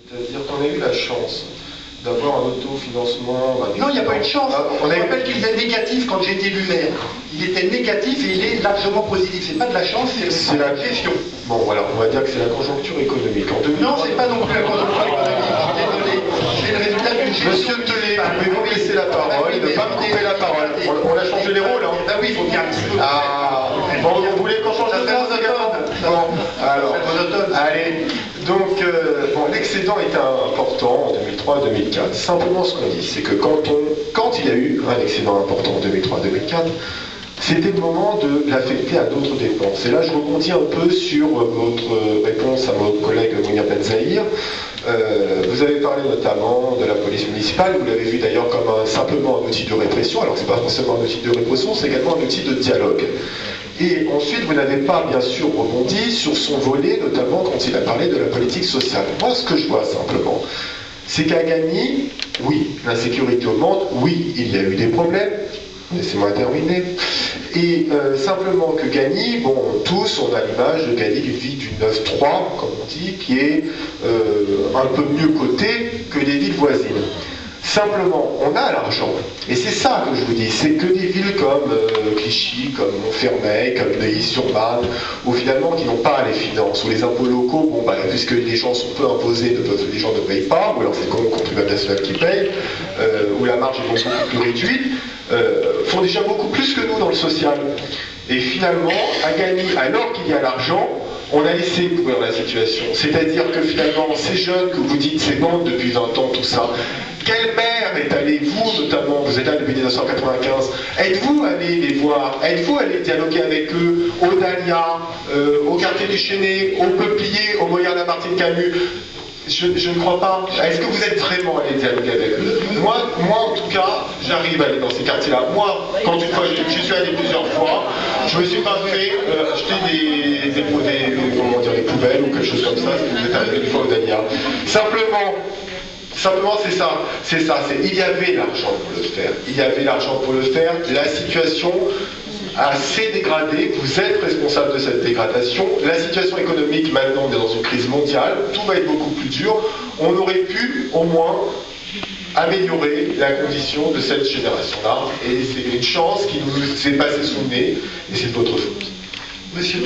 C'est-à-dire qu'on a eu la chance d'avoir un autofinancement... Non, il n'y a pas eu de chance. On rappelle qu'il était négatif quand j'ai été élu maire. Il était négatif et il est largement positif. C'est pas de la chance, c'est la gestion. Bon, voilà, on va dire que c'est la conjoncture économique. Non, c'est pas non plus la conjoncture économique. Je suis désolé. C'est le résultat d'une gestion. Monsieur Tellet, pouvez-vous me laisser la parole, ne pas me couper la parole. On a changé les rôles, hein. Ah oui, il faut bien un petit peu. Ah, bon, vous voulez qu'on change de place également? Bon, alors, allez. Donc, bon, l'excédent était important en 2003-2004. Simplement, ce qu'on dit, c'est que quand il y a eu un excédent important en 2003-2004, c'était le moment de l'affecter à d'autres dépenses. Et là, je rebondis un peu sur votre réponse à votre collègue Mounir Benzaïr. Vous avez parlé notamment de la police municipale, vous l'avez vu d'ailleurs comme simplement un outil de répression. Alors, c'est pas forcément un outil de répression, c'est également un outil de dialogue. Et ensuite, vous n'avez pas, bien sûr, rebondi sur son volet, notamment quand il a parlé de la politique sociale. Moi, ce que je vois simplement, c'est qu'à Gagny, oui, l'insécurité augmente, oui, il y a eu des problèmes, laissez-moi terminer, et simplement que Gagny, bon, tous, on a l'image de Gagny d'une ville du 9-3, comme on dit, qui est un peu mieux cotée que les villes voisines. Simplement, on a l'argent, et c'est ça que je vous dis, c'est que des villes comme Clichy, comme Montfermeil, comme Neuilly-sur-Marne, où finalement qui n'ont pas les finances, où les impôts locaux, bon, bah, puisque les gens sont peu imposés, les gens ne payent pas, ou alors c'est comme le contribuable national qui paye, où la marge est beaucoup plus réduite, font déjà beaucoup plus que nous dans le social. Et finalement, à Gagny, alors qu'il y a l'argent, on a laissé couvrir la situation. C'est-à-dire que finalement, ces jeunes que vous dites, ces bandes depuis 20 ans, tout ça, quel maire est allé, vous notamment, vous êtes là depuis 1995, êtes-vous allé les voir, êtes-vous allé dialoguer avec eux, au Dahlia, au quartier du Chêné, au Peuplier, au Moyenne-Lamartine Camus? Je ne crois pas. Est-ce que vous êtes vraiment allé dialoguer avec eux? Moi, en tout cas, j'arrive à aller dans ces quartiers-là. Moi, quand une fois, j'y suis allé plusieurs fois, je me suis pas fait acheter des poubelles ou quelque chose comme ça, si vous êtes arrivé une fois au Dahlia. Simplement, c'est ça. Il y avait l'argent pour le faire. Il y avait l'argent pour le faire. La situation assez dégradée. Vous êtes responsable de cette dégradation. La situation économique, maintenant, on est dans une crise mondiale. Tout va être beaucoup plus dur. On aurait pu, au moins, améliorer la condition de cette génération-là. Et c'est une chance qui nous est passée sous le nez. Et c'est de votre faute. Monsieur